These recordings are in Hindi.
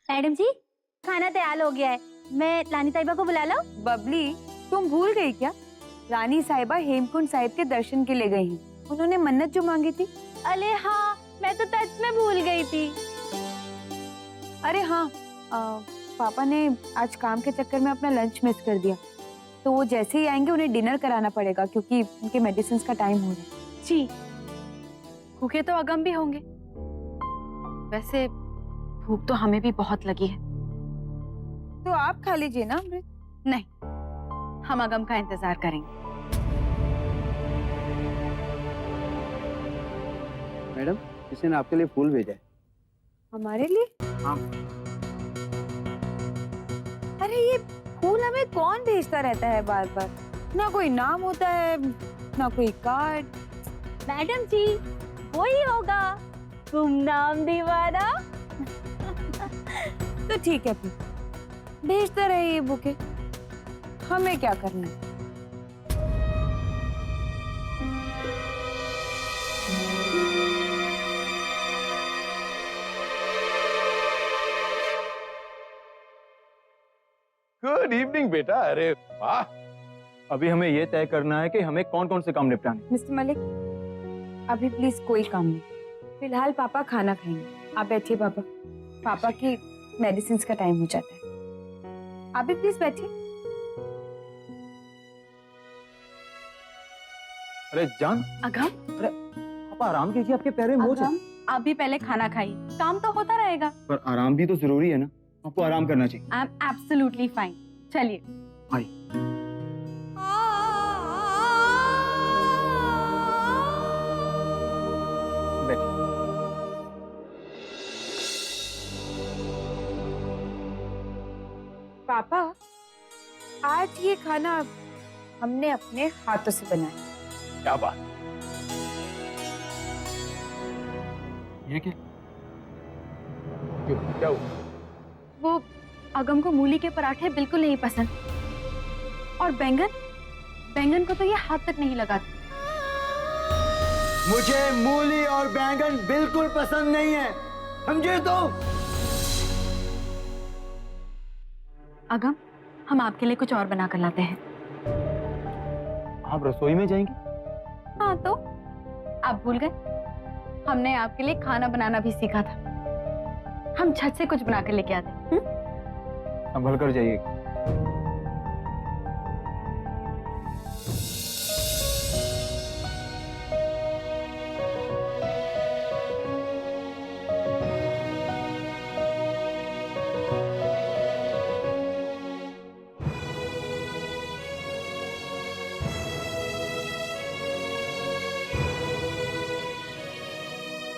मैडम जी, खाना तैयार हो गया है। मैं रानी साहिबा को बुला लो। बबली, तुम भूल गई क्या? रानी साहिबा हेमकुंड साहिब के दर्शन के लिए गई हैं। उन्होंने मन्नत जो मांगी थी। अरे हाँ, मैं तो सच में भूल गई थी। अरे हाँ, पापा ने आज काम के चक्कर में अपना लंच मिस कर दिया, तो वो जैसे ही आएंगे उन्हें डिनर कराना पड़ेगा क्योंकि उनके मेडिसिन का टाइम हो रहा है। जी, भूखे तो अगम भी होंगे। वैसे भूख तो हमें भी बहुत लगी है। तो आप खा लीजिए ना अमृत। नहीं, हम अगम का इंतजार करेंगे। मैडम, किसी ने आपके लिए फूल भेजा है। हमारे लिए? हाँ। अरे ये फूल हमें कौन भेजता रहता है बार बार? ना कोई नाम होता है, ना कोई कार्ड। मैडम जी, वही होगा, गुमनाम दीवाना। तो ठीक है, फिर भेजते रहे ये बुके, हमें क्या करना है। गुड इवनिंग बेटा। अरे वाह, अभी हमें ये तय करना है कि हमें कौन कौन से काम निपटाने। मिस्टर मलिक, अभी प्लीज कोई काम नहीं, फिलहाल पापा खाना खाएंगे। आप बैठिए पापा, पापा की मेडिसिन का टाइम हो जाता है। आप भी प्लीज बैठिए। अरे जान, अगम, आप आराम कीजिए, आपके पैर में मोच है। अगम, आप भी पहले खाना खाइए, काम तो होता रहेगा। पर आराम भी तो जरूरी है ना, आपको आराम करना चाहिए। I am absolutely fine. चलिए। आई। बैठिए। पापा, आज ये खाना हमने अपने हाथों से बनाया। क्या बात, ये क्या? क्यों, क्या हुआ? वो अगम को मूली के पराठे बिल्कुल नहीं पसंद, और बैंगन को तो ये हाथ तक नहीं लगाती। मुझे मूली और बैंगन बिल्कुल पसंद नहीं है, समझे तो? अगम, हम आपके लिए कुछ और बना कर लाते हैं। आप रसोई में जाएंगे? हाँ तो आप भूल गए, हमने आपके लिए खाना बनाना भी सीखा था। हम छत से कुछ बना कर लेके आते हैं। संभल कर जाइए।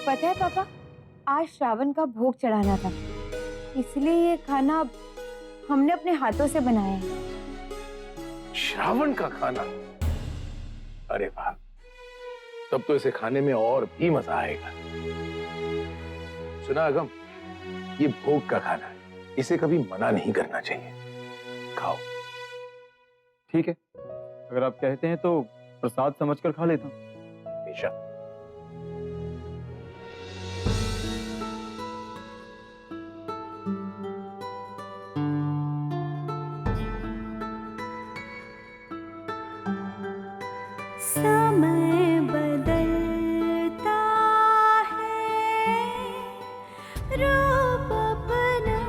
पता है पापा, आज श्रावण का भोग चढ़ाना था, इसलिए ये खाना हमने अपने हाथों से बनाया है। श्रावण का खाना? अरे वाह, तब तो इसे खाने में और भी मजा आएगा। सुना अगम, ये भोग का खाना है, इसे कभी मना नहीं करना चाहिए। खाओ। ठीक है, अगर आप कहते हैं तो प्रसाद समझकर खा लेता हूं। बेशक। समय बदलता है, रूप अपना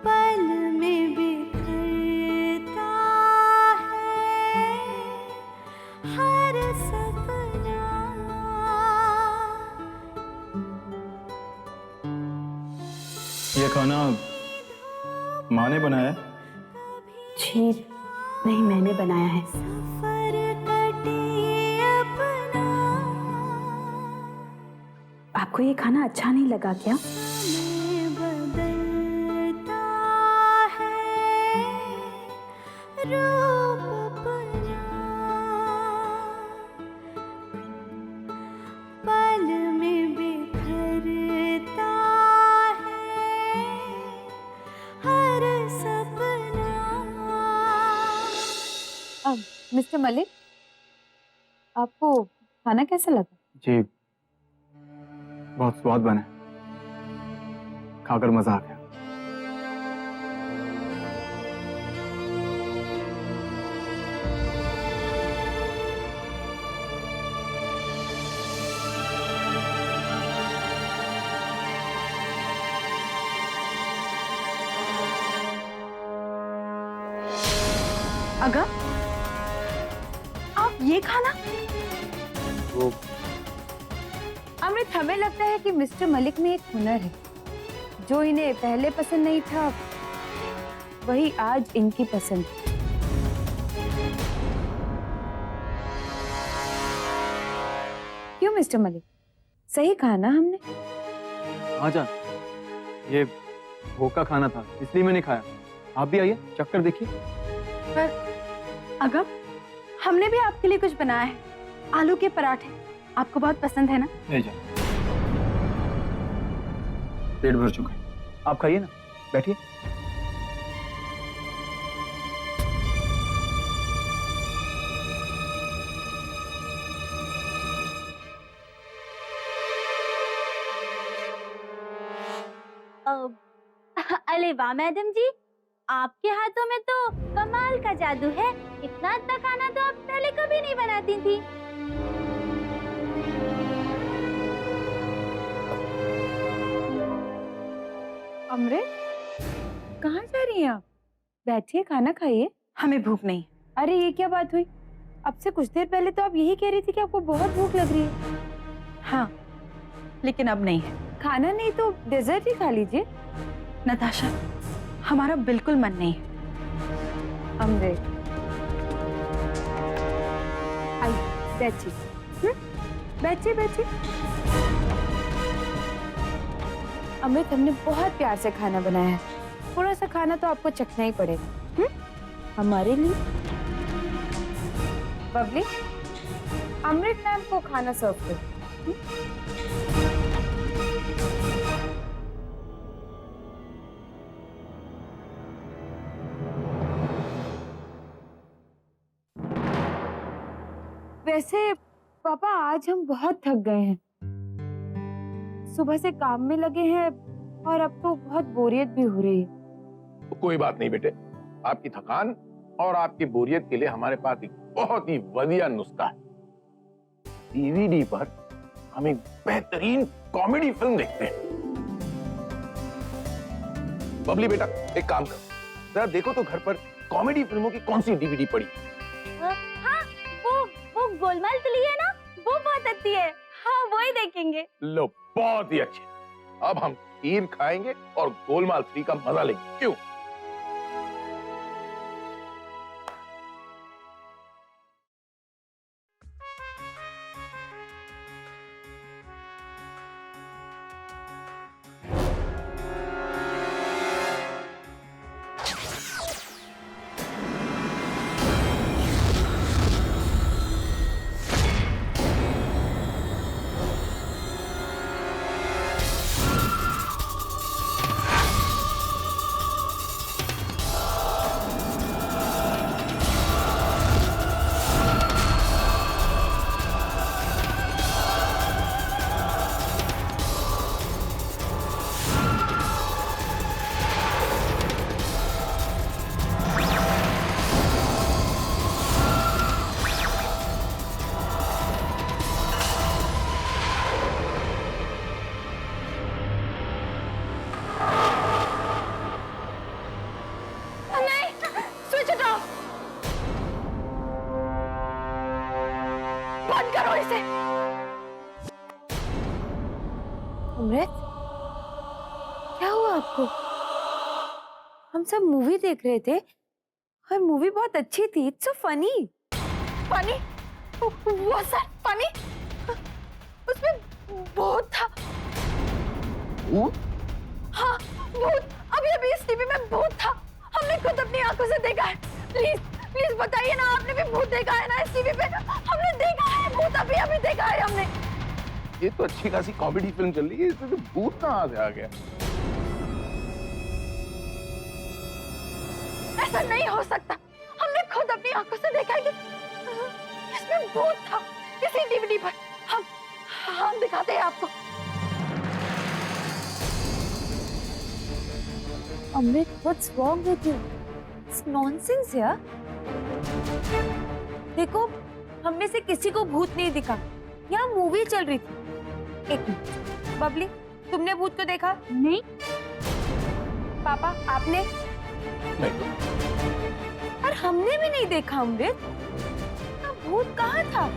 पल में बिखरता है, हर सपना। ये खाना माँ ने बनाया है? जी नहीं, मैंने बनाया है। सफर कटे अपना, आपको ये खाना अच्छा नहीं लगा क्या? समय बदलता है, रूप अपना पल में बिखरता है, हर सपना। अब मिस्टर मलिक, आपको खाना कैसा लगा? जी, बहुत स्वाद बना है, खाकर मजा आ गया। अगर आप ये खाना, तो अमृत, हमें लगता है कि मिस्टर मलिक में एक हुनर है जो इन्हें पहले पसंद नहीं था, वही आज इनकी पसंद है। क्यों मिस्टर मलिक, सही कहा ना हमने? हाँ जान, ये भूख का खाना था इसलिए मैंने खाया। आप भी आइए, चक्कर देखिए। पर अगर हमने भी आपके लिए कुछ बनाया है, आलू के पराठे, आपको बहुत पसंद है ना? नहीं जान, पेट भर चुका है, आप खाइए ना, बैठिए। अरे वाह मैडम जी, आपके हाथों में तो कमाल का जादू है। इतना अच्छा खाना तो आप पहले कभी नहीं बनाती थी। अमृत, कहाँ जा रही हैं आप? बैठिए, खाना खाइए। हमें भूख नहीं। अरे ये क्या बात हुई? अब से कुछ देर पहले तो आप यही कह रही थी कि आपको बहुत भूख लग रही है। हाँ, लेकिन अब नहीं है। खाना नहीं तो डेजर्ट ही खा लीजिए। नताशा, हमारा बिल्कुल मन नहीं है। अमृत, आइए बैठिए। बैठिए बैठिए। अमृत, हमने बहुत प्यार से खाना बनाया है, थोड़ा सा खाना तो आपको चखना ही पड़ेगा। हमारे लिए। बबली, अमृत मैम को खाना सर्व करो। वैसे पापा, आज हम बहुत थक गए हैं। सुबह से काम में लगे हैं और अब तो बहुत बोरियत भी हो रही है। तो कोई बात नहीं बेटे, आपकी थकान और आपकी बोरियत के लिए हमारे पास एक बहुत ही बढ़िया नुस्खा है। डीवीडी पर हम एक बेहतरीन कॉमेडी फिल्म देखते हैं। बबली बेटा, एक काम कर, जरा देखो तो घर पर कॉमेडी फिल्मों की कौन सी डीवीडी पड़ी। हाँ, वो गोलमाल फिल्म है ना, वो बहुत अच्छी है। हाँ, वो ही देखेंगे। लो, बहुत ही अच्छे। अब हम खीर खाएंगे और गोलमाल 3 का मजा लेंगे। क्यों? बंद करो इसे। अमृत, क्या हुआ आपको? हम सब मूवी देख रहे थे और मूवी बहुत अच्छी थी। It's so funny. पानी? वो सर पानी? उसमें भूत था। भूत? हाँ, भूत। अभी अभी इस टीवी में भूत था। हमने खुद अपनी आंखों से देखा है। प्लीज प्लीज बताइए ना, आपने भी भूत देखा है ना इस टीवी पे? हमने देखा है भूत, अभी अभी देखा है हमने। ये तो अच्छी खासी कॉमेडी फिल्म चल रही है, इसमें तो भूत कहाँ से आ गया? ऐसा नहीं हो सकता। हमने खुद अपनी आंखों से देखा है कि इसमें भूत था इसी डीवीडी पर। हम दिखाते हैं आपको। अमृत, what's wrong with you? It's nonsense यार। देखो, हम में से किसी को भूत नहीं दिखा। यहाँ मूवी चल रही थी। एक मिनट, बबली, तुमने भूत को देखा? नहीं। पापा, आपने? नहीं। और हमने भी नहीं देखा अमृत। भूत कहाँ था?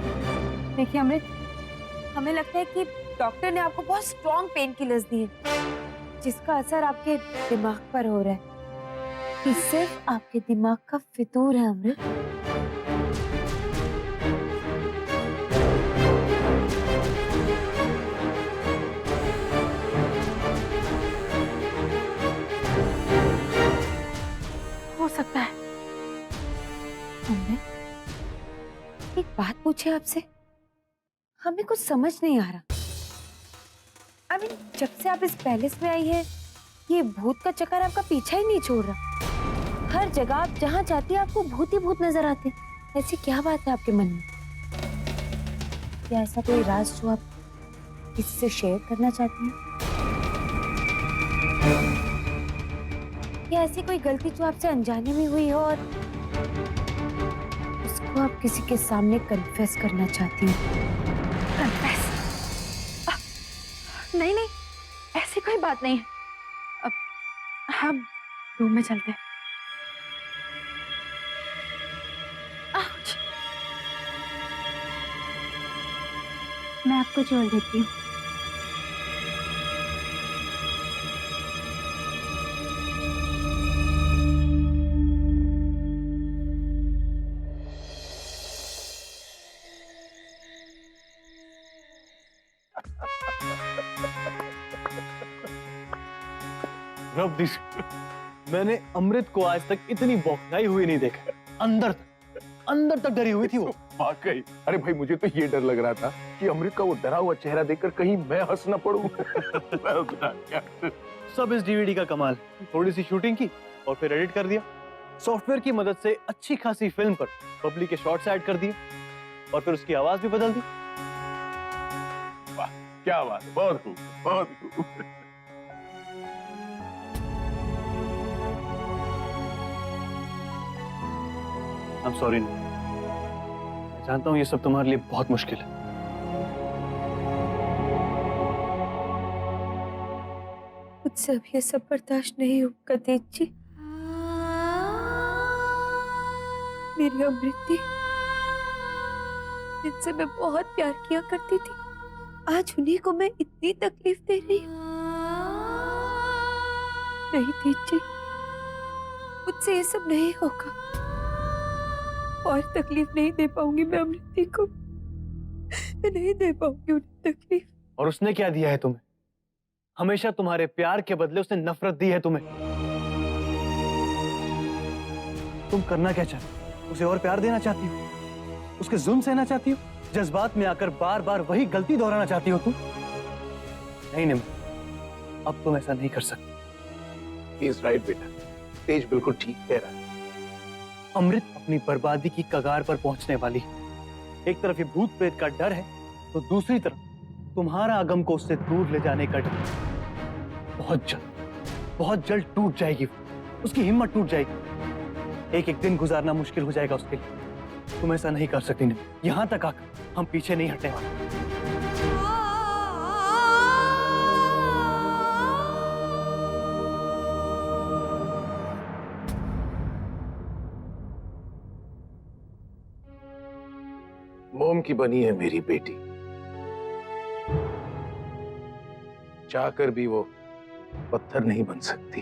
देखिए अमृत, हमें लगता है कि डॉक्टर ने आपको बहुत स्ट्रॉन्ग पेन किलर्स दिए, जिसका असर आपके दिमाग पर हो रहा है। ये सिर्फ आपके दिमाग का फितूर है अमृत। हो सकता है। अमृत, एक बात पूछे आपसे, हमें कुछ समझ नहीं आ रहा। जब से आप इस पैलेस में आई है, ये भूत का चक्कर आपका पीछा ही नहीं छोड़ रहा। हर जगह आप जहाँ जाती है आपको भूत ही भूत नजर आते। ऐसी क्या बात है आपके मन में? क्या ऐसा कोई राज जो आप किसी से शेयर करना चाहती हैं? या ऐसी कोई गलती जो आपसे अनजाने में हुई हो और उसको आप किसी के सामने कन्फेस करना चाहती हैं? कन्फेस? नहीं नहीं, ऐसी कोई बात नहीं है। अब हम रूम में चलते हैं। आउच! मैं आपको छोड़ देती हूँ। रब, मैंने अमृत को आज तक इतनी बौखलाई हुई नहीं देखा। अंदर तक डरी हुई थी वो। वाकई। अरे भाई, मुझे तो ये डर लग रहा था कि अमृत का वो डरा हुआ चेहरा देखकर कहीं मैं हंस न पड़ूं। सब इस डीवीडी का कमाल। थोड़ी सी शूटिंग की और फिर एडिट कर दिया। सॉफ्टवेयर की मदद से अच्छी खासी फिल्म पर बबली के शॉट्स ऐड कर दिए और फिर उसकी आवाज भी बदल दी। वाह, क्या बात है, बहुत खूब, बहुत खूब। I'm sorry, मैं जानता हूँ ये सब तुम्हारे लिए बहुत मुश्किल है। मुझसे अब ये सब बर्दाश्त नहीं होगा तेज जी। मेरी अमृति, जिनसे मैं बहुत प्यार किया करती थी, आज उन्हीं को मैं इतनी तकलीफ दे रही हूँ। नहीं तेज जी, मुझसे ये सब नहीं होगा। और तकलीफ नहीं दे पाऊंगी मैं अमृति को। मैं नहीं दे पाऊंगी उन्हें तकलीफ। और उसने क्या दिया है तुम्हें? हमेशा तुम्हारे प्यार के बदले उसने नफरत दी है तुम्हें। तुम करना क्या चाहती हो? उसे और प्यार देना चाहती हो? उसके जुल्म सहना चाहती हो? जज्बात में आकर बार बार वही गलती दोहराना चाहती हो तुम? नहीं निम, अब तुम ऐसा नहीं कर सकती। He is right, बेटा। तेज बिल्कुल ठीक कह रहा है। अमृत अपनी बर्बादी की कगार पर पहुंचने वाली है। एक तरफ ये भूत प्रेत का डर है, तो दूसरी तरफ तुम्हारा अगम को उससे दूर ले जाने का डर। बहुत जल्द टूट जाएगी वो। उसकी हिम्मत टूट जाएगी। एक एक दिन गुजारना मुश्किल हो जाएगा उसके लिए। तुम ऐसा नहीं कर सकती नहीं। यहां तक आकर हम पीछे नहीं हटने वाले। मोम की बनी है मेरी बेटी, चाहकर भी वो पत्थर नहीं बन सकती।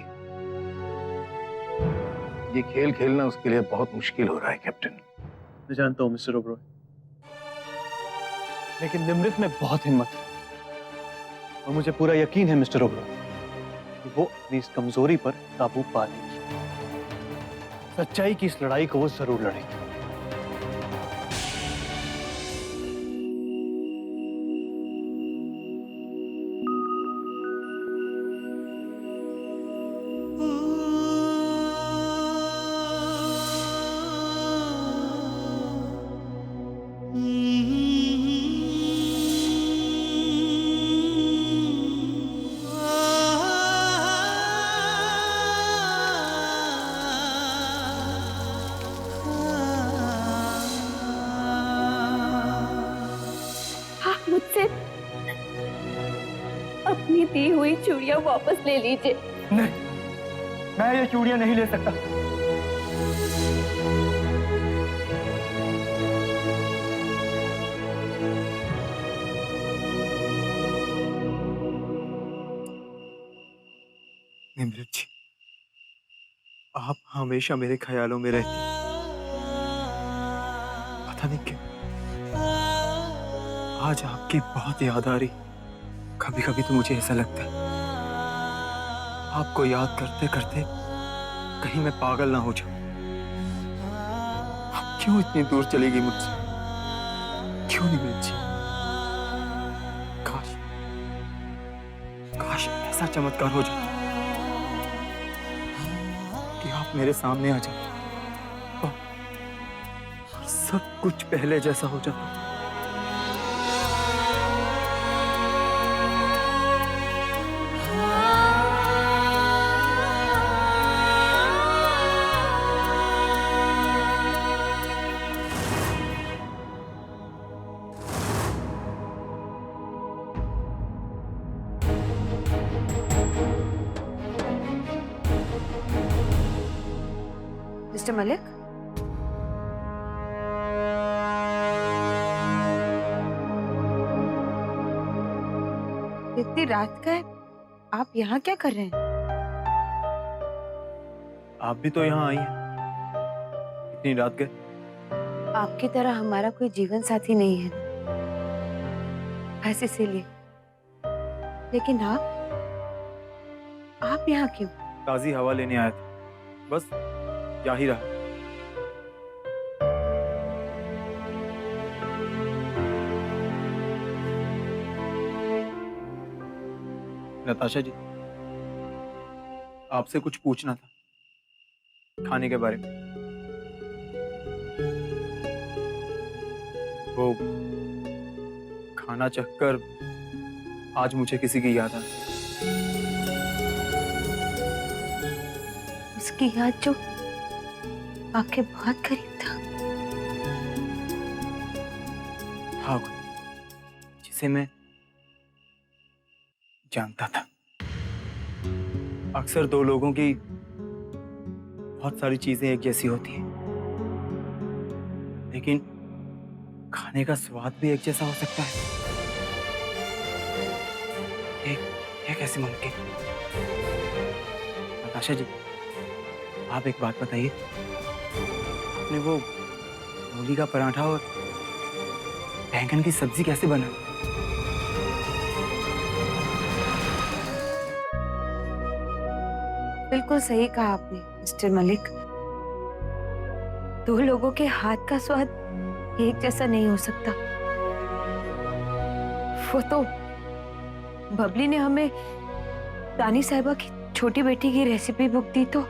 ये खेल खेलना उसके लिए बहुत मुश्किल हो रहा है कैप्टन। मैं जानता हूं मिस्टर ओबरॉय, लेकिन निमृत में बहुत हिम्मत है और मुझे पूरा यकीन है मिस्टर ओबरॉय कि वो अपनी इस कमजोरी पर काबू पा लेगी। सच्चाई की इस लड़ाई को वो जरूर लड़ेगी। अपनी दी हुई चूड़ियां वापस ले लीजिए। नहीं, मैं ये चूड़ियां नहीं ले सकता। निमृत जी, आप हमेशा मेरे ख्यालों में रहती, पता नहीं क्यों आज आपकी बहुत याद आ रही। कभी कभी तो मुझे ऐसा लगता है आपको याद करते करते कहीं मैं पागल ना हो जाऊं। आप क्यों इतनी दूर चली गई मुझसे? क्यों निमृत जी? काश काश ऐसा चमत्कार हो जाए कि आप मेरे सामने आ जाओ और सब कुछ पहले जैसा हो जाता। मिस्टर मलिक, इतनी रात का है, आप यहाँ क्या कर रहे हैं? आप भी तो यहाँ आई हैं इतनी रात के। आपकी तरह हमारा कोई जीवन साथी नहीं है, बस इसीलिए। लेकिन आप यहाँ क्यों? ताजी हवा लेने आया था, बस जा ही रहा। नताशा जी, आपसे कुछ पूछना था खाने के बारे में। वो खाना चखकर आज मुझे किसी की याद आ गई। उसकी याद जो आपके बहुत करीब था। था कोई जिसे मैं जानता था। अक्सर दो लोगों की बहुत सारी चीजें एक जैसी होती हैं, लेकिन खाने का स्वाद भी एक जैसा हो सकता है। ये कैसे मुमकिन? नताशा जी, आप एक बात बताइए, आपने वो मूली का पराठा और बैंगन की सब्जी कैसे बना? बिल्कुल सही कहा आपने मिस्टर मलिक। दो लोगों के हाथ का स्वाद एक जैसा नहीं हो सकता। वो तो बबली ने हमें रानी साहिबा की छोटी बेटी की रेसिपी बुक दी, तो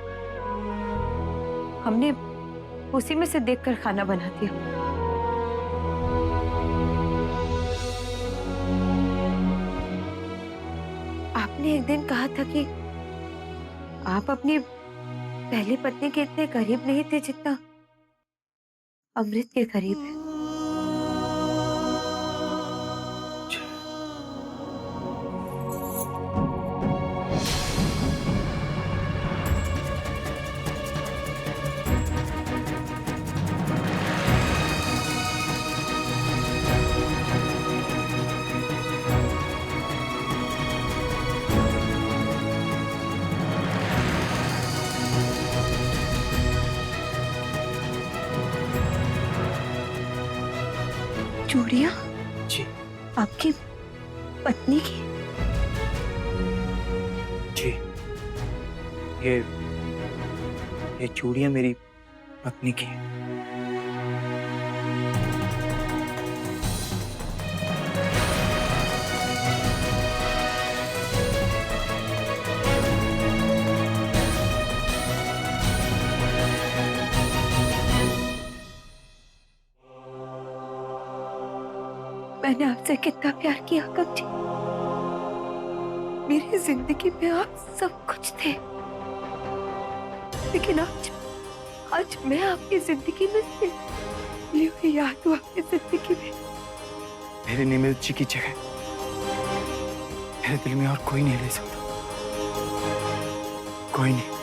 हमने उसी में से देखकर खाना बना दिया। आपने एक दिन कहा था कि आप अपनी पहली पत्नी के इतने करीब नहीं थे जितना अमृत के करीब है। चूड़ियां जी, आपकी पत्नी की? जी, ये चूड़ियां मेरी पत्नी की हैं। मैंने आपसे कितना प्यार किया कब जी। मेरी जिंदगी में आप सब कुछ थे, लेकिन आज मैं आपकी जिंदगी में ली हुई याद हूँ। आपकी जिंदगी में मेरे निमित जी की जगह मेरे दिल में और कोई नहीं ले सकता, कोई नहीं।